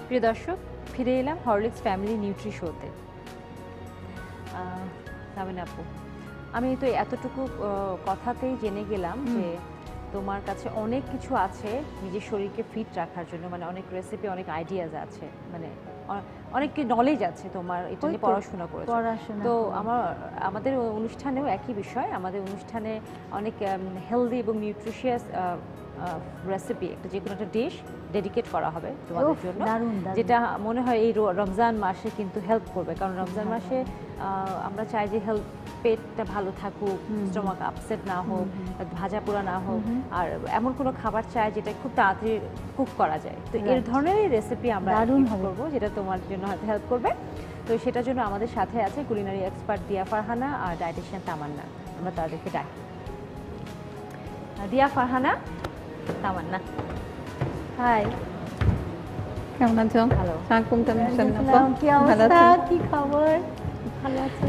প্রিয় দর্শক, ফিরে এলাম হরলিক্স ফ্যামিলি নিউট্রি শোতে। সাবিনা আপু, আমি তো এতটুকু কথাতেই জেনে গেলাম যে তোমার কাছে অনেক কিছু আছে নিজের শরীরকে ফিট রাখার জন্য, মানে অনেক রেসিপি, অনেক আইডিয়াজ আছে, মানে অনেক নলেজ আছে তোমার, এটা নিয়ে পড়াশোনা করেছো। তো আমাদের অনুষ্ঠানেও একই বিষয়, আমাদের অনুষ্ঠানে অনেক হেলদি এবং নিউট্রিশিয়াস রেসিপি, একটা যে কোনো একটা ডিশ ডেডিকেট করা হবে তোমাদের জন্য, যেটা মনে হয় এই রমজান মাসে কিন্তু হেল্প করবে। কারণ রমজান মাসে আমরা চাই যে পেটটা ভালো থাকুক, স্টমাক আপসেট না হোক, ভাজা পোড়া না হোক, আর এমন কোনো খাবার চাই যেটা খুব তাড়াতাড়ি কুক করা যায়। তো এর ধরনের রেসিপি আমরা করবো যেটা তোমার জন্য হয়তো হেল্প করবে। তো সেটার জন্য আমাদের সাথে আছে কুলিনারি এক্সপার্ট দিয়া ফারহানা আর ডায়েটিশিয়ান তামান্না। আমরা তাদেরকে ডাকি। দিয়া ফারহানা, তামান্না, হাই, কেমন আছো? ভালো। কি অবস্থা, কি খবর? ভালো আছি।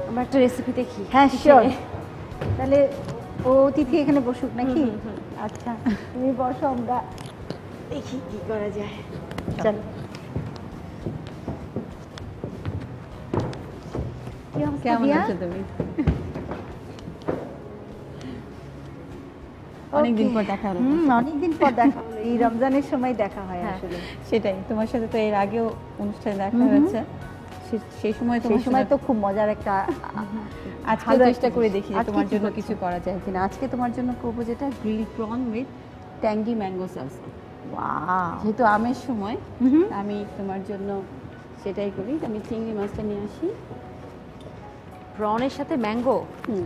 আমরা একটা রেসিপি দেখি। হ্যাঁ শিওর। তাহলে ও অতিথি এখানে বসুক নাকি? আচ্ছা তুমি বসো, আমরা দেখি কি করা যায়। চল। কেমন আছো তুমি? অনেকদিন পর দেখা হলো। অনেকদিন পর দেখা হলো, এই রমজানের সময় দেখা হয় আসলে। সেটাই, তোমার সাথে তো এর আগেও অনুষ্ঠানে দেখা হয়েছে। সেই সময় তো খুব মজার একটা, আজকে চেষ্টা করে দেখি তোমার জন্য কিছু করা যায় কিনা। আজকে তোমার জন্য করবো যেটা grill prawn with tangy mango salsa. Wow, যেহেতু আমের সময় আমি তোমার জন্য সেটাই করি। আমি চিংড়ি মাছটা নিয়ে আসি। প্রনের সাথে ম্যাঙ্গো,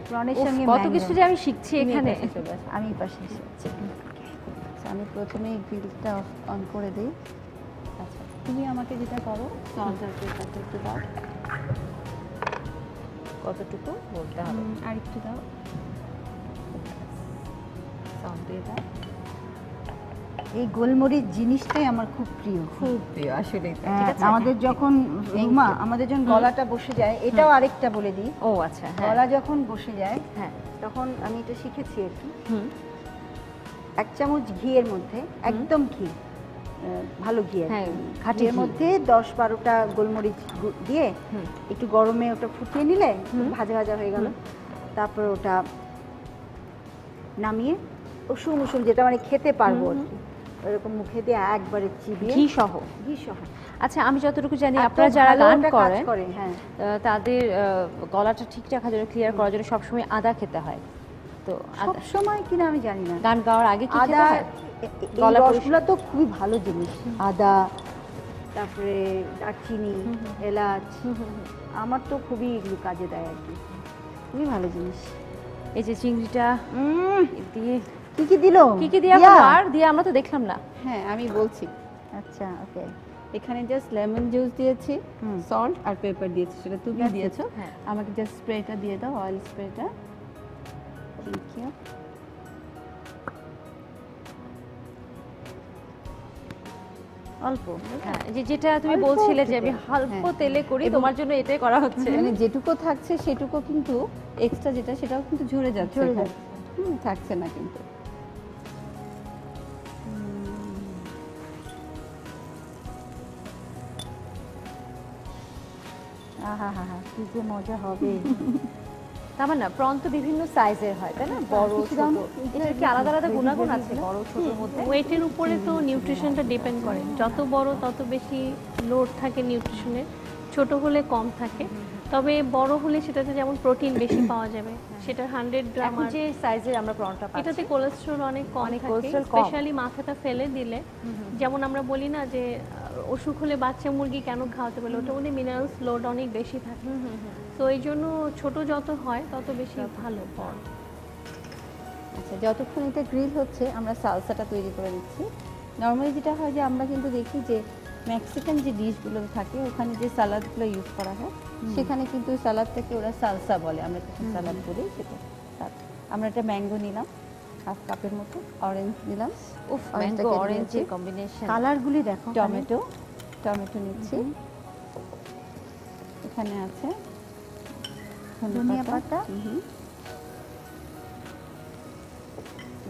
প্রনের সঙ্গে কত কিছু যে আমি শিখছি এখানে। আমি পাশে এসেছি। আমি প্রথমে গ্রিলটা অন করে দিই। আচ্ছা, তুমি আমাকে যেটা করো, সল্ট আর পেপারটা একটু দাও। কতটুকু বলতে হবে? আর একটু দাও, সল্ট দিয়ে দাও। এই গোলমরিচ জিনিসটাই আমার খুব প্রিয়, খুব প্রিয় আসলে। আমাদের যখন আমাদের যখন গলাটা বসে যায়, এটাও আরেকটা বলে দিই। ও আচ্ছা, গলা যখন বসে যায়, হ্যাঁ, তখন আমি এটা শিখেছি আর কি। 1 চামচ ঘিয়ের মধ্যে, একদম ঘি, ভালো ঘি, ঘিয়ের মধ্যে 10-12টা গোলমরিচ দিয়ে একটু গরমে ওটা ফুটিয়ে নিলে ভাজা ভাজা হয়ে গেল। তারপর ওটা নামিয়ে উষুম উষুম, যেটা মানে খেতে পারবো আর কি, এরকম মুখে দিয়ে একবারে চিবিয়ে, ঘি সহ। আচ্ছা, আমি যতটুকু জানি আপনারা যারা গান করেন, হ্যাঁ, তাদের গলাটা ঠিক রাখার জন্য, ক্লিয়ার করার জন্য সবসময় আদা খেতে হয়। তো সব সময় কিনা আমি জানি না, গান গাওয়ার আগে কি আদা, গলা রসগুলো তো খুবই ভালো জিনিস। আদা, তারপরে দারচিনি, এলাচ, আমার তো খুবই এগুলো কাজে দেয় আর কি, খুবই ভালো জিনিস। এই যে চিংড়িটা দিয়ে কি দিল, কি দিয়ে আর দিয়ে আমরা তো দেখলাম না। হ্যাঁ, আমি বলছি। আচ্ছা, ওকে। এখানে জাস্ট লেমন জুস দিয়েছি, সল্ট আর পেপার দিয়েছি, সেটা তুমি দিয়েছো। হ্যাঁ, আমাকে জাস্ট স্প্রেটা দিয়ে দাও, অয়েল স্প্রেটা। Thank you. অল্প, হ্যাঁ, যেটা তুমি বলছিলে যে আমি অল্প তেলে করি, তোমার জন্য এটাই করা হচ্ছে। মানে যেটুকু থাকছে সেটুকু কিন্তু এক্সট্রা যেটা, সেটাও কিন্তু ঝরে যাচ্ছে, থাকছে না কিন্তু। কি যে মজা হবে। তার মানে প্রন তো বিভিন্ন সাইজের হয়, তাই না? বড় ছোট, এটার কি আলাদা আলাদা গুণাগুণ আছে বড় ছোটর মধ্যে? ওয়েটের উপরে তো নিউট্রিশনটা ডিপেন্ড করে, যত বড় তত বেশি লোড থাকে নিউট্রিশনের, ছোট হলে কম থাকে। তবে বড় হলে সেটাতে যেমন প্রোটিন বেশি পাওয়া যাবে, সেটা 100 গ্রাম। এখন যে সাইজের আমরা প্রনটা পাচ্ছি, এটাতে কোলেস্টেরল অনেক কম থাকে, স্পেশালি মাথাটা ফেলে দিলে। যেমন আমরা বলি না যে অসুখ হলে বাচ্চা মুরগি কেন খাওয়াতে বলে, ওটা মধ্যে মিনারেলস লোড অনেক বেশি থাকে। তো এই জন্য ছোট যত হয় তত বেশি ভালো পড়। আচ্ছা, যতক্ষণ এটা গ্রিল হচ্ছে আমরা সালসাটা তৈরি করে নিচ্ছি। নর্মালি যেটা হয় যে আমরা কিন্তু দেখি যে মেক্সিকান যে ডিশগুলো থাকে ওখানে যে সালাদগুলো ইউজ করা হয়, সেখানে কিন্তু সালাদটাকে ওরা সালসা বলে, আমরা যখন সালাদ বলি সেটা। আমরা একটা ম্যাঙ্গো নিলাম, 1/2 কাপের মতো, অরেঞ্জ নিলাম, ম্যাঙ্গো অরেঞ্জের কম্বিনেশন, কালারগুলি দেখো। টমেটো নিচ্ছি, এখানে আছে ধনিয়া পাতা,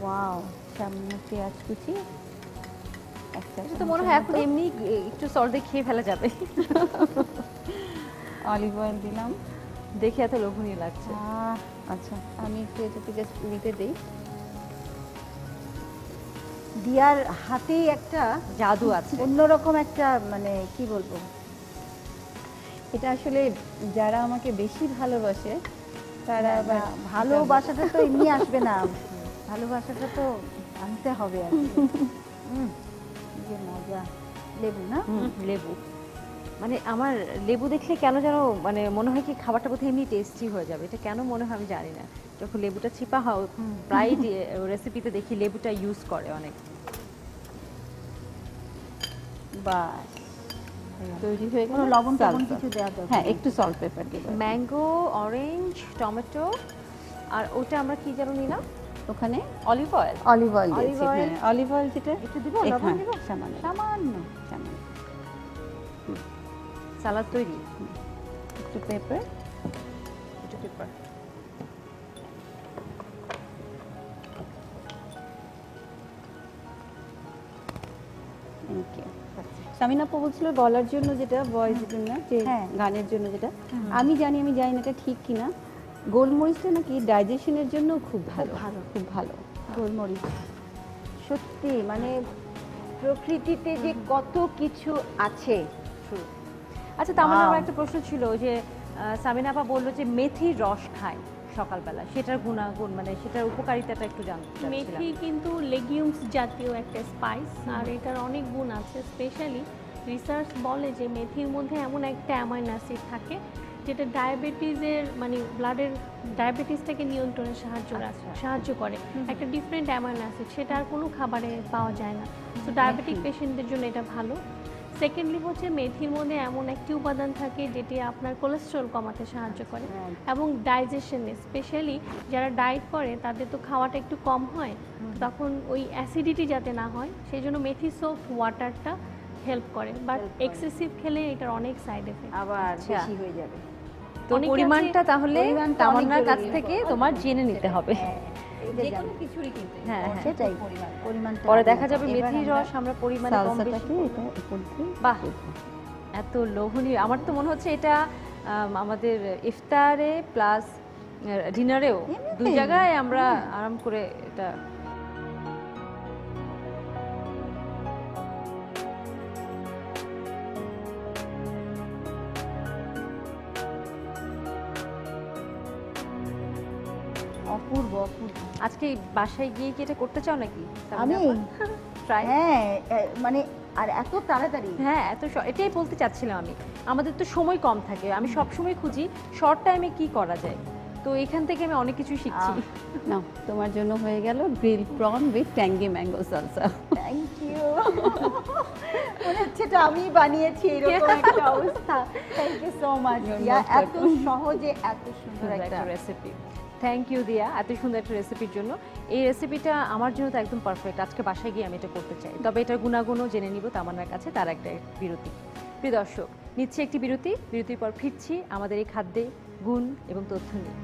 ওয়াও, সামনে পেঁয়াজ কুচি, 1 আচ্ছা এটা তো মনে হয় এখন এমনি একটু সল্ট দিয়ে খেয়ে ফেলা যাবে। অলিভ অয়েল দিলাম। দেখে এত লোভনীয় লাগছে। আচ্ছা আমি একটু এটাকে জাস্ট উল্টে দিই। দিয়ার হাতেই একটা জাদু আছে, অন্যরকম একটা মানে কি বলবো, এটা আসলে যারা আমাকে বেশি ভালোবাসে তারা আবার ভালোবাসাটা তো এমনি আসবে না, ভালোবাসাটা তো আনতে হবে আর কি। যে মজা। লেবু না? লেবু মানে আমার লেবু দেখলে কেন যেন মানে মনে হয় কি খাবারটা বোধহয় এমনি টেস্টি হয়ে যাবে। এটা কেন মনে হয় আমি জানি না। যখন লেবুটা চিপা হয় প্রায় রেসিপিতে দেখি লেবুটা ইউজ করে অনেক। বাস তৈরি হয়ে গেল। লবণ টবণ কিছু দেওয়া দরকার? হ্যাঁ একটু সল্ট পেপার দিব। ম্যাঙ্গো, অরেঞ্জ, টমেটো আর ওটা আমরা কি যেন নিলাম ওখানে অলিভ অয়েল। অলিভ অয়েল দিয়েছি। Olive oil। হ্যাঁ অলিভ অয়েল যেটা একটু দিব, লবণ দিব সামান্য সামান্য। সামান্য সালাদ তৈরি। একটু পেপার। একটু পেপার। Thank you. সামিনা আপু বলছিল গলার জন্য যেটা ভয়েসের জন্য যে হ্যাঁ। গানের জন্য যেটা আমি জানি না এটা ঠিক কিনা, গোলমরিচটা নাকি ডাইজেশনের জন্য খুব ভালো খুব ভালো গোলমরিচ সত্যি মানে প্রকৃতিতে যে কত কিছু আছে। আচ্ছা তার মানে Wow. আমার একটা প্রশ্ন ছিল যে সামিনা আপা বললো যে মেথির রস খায় সকালবেলা, সেটার গুণাগুণ মানে সেটার উপকারিতাটা একটু জানতে চাচ্ছিলাম। মেথি কিন্তু লেগিউমস জাতীয় একটা স্পাইস, আর এটার অনেক গুণ আছে। স্পেশালি রিসার্চ বলে যে মেথির মধ্যে এমন একটা অ্যামাইনো অ্যাসিড থাকে যেটা ডায়াবেটিসের মানে ব্লাডের ডায়াবেটিসটাকে নিয়ন্ত্রণে সাহায্য করে। একটা ডিফারেন্ট অ্যামাইনো অ্যাসিড, সেটা আর কোনো খাবারে পাওয়া যায় না। তো ডায়াবেটিক পেশেন্টদের জন্য এটা ভালো। সেকেন্ডলি হচ্ছে মেথির মধ্যে এমন একটি উপাদান থাকে যেটি আপনার কোলেস্ট্রল কমাতে সাহায্য করে এবং ডাইজেশনে, স্পেশালি যারা ডায়েট করে তাদের তো খাওয়াটা একটু কম হয়, তখন ওই অ্যাসিডিটি যাতে না হয় সেই জন্য মেথি সোপ ওয়াটারটা হেল্প করে। বাট এক্সেসিভ খেলে এটার অনেক সাইড এফেক্ট আবার বেশি হয়ে যাবে। তো অনেকে পরিমাণটা আছে- তাহলে পরিমাণটা তামান্নার অনেক কাছ জরুরি। থেকে তোমার জেনে নিতে হবে। যে কোনো কিছুরই কিন্তু হ্যাঁ হ্যাঁ সেটাই পরিমাণটা পরে আগে দেখা যাবে এবার মেথির আমরা রস আমরা পরিমাণে কম বেশি সালসাটাকে এটা উপর দিয়ে বাহ এত লোভনীয়। আমার তো মনে হচ্ছে এটা আমাদের ইফতারে প্লাস ডিনারেও দুই জায়গায় আমরা আরাম করে এটা অপূর্ব অপূর্ব। আজকে বাসায় গিয়ে কি এটা করতে চাও নাকি আমি ট্রাই? হ্যাঁ মানে আর এত তাড়াতাড়ি হ্যাঁ এটাই বলতে চাচ্ছিলাম আমি। আমাদের তো সময় কম থাকে, আমি সব সময় খুঁজি শর্ট টাইমে কি করা যায়, তো এখান থেকে আমি অনেক কিছু শিখছি। নাও তোমার জন্য হয়ে গেল grill prawn with tangy mango salsa. Thank you. মনে হচ্ছে এটা আমি বানিয়েছি এরকম একটা অবস্থা। Thank you so much. এত সহজে এত সুন্দর একটা রেসিপি। থ্যাংক ইউ দিয়া, এত সুন্দর একটা রেসিপির জন্য। এই রেসিপিটা আমার জন্য তো একদম পারফেক্ট। আজকে বাসায় গিয়ে আমি এটা করতে চাই, তবে এটার গুণাগুণও জেনে নিব তামান্নার কাছে। তার একটা বিরতি। প্রিয় দর্শক, নিচ্ছে একটি বিরতির পর ফিরছি আমাদের এই খাদ্যে গুণ এবং তথ্য নিয়ে।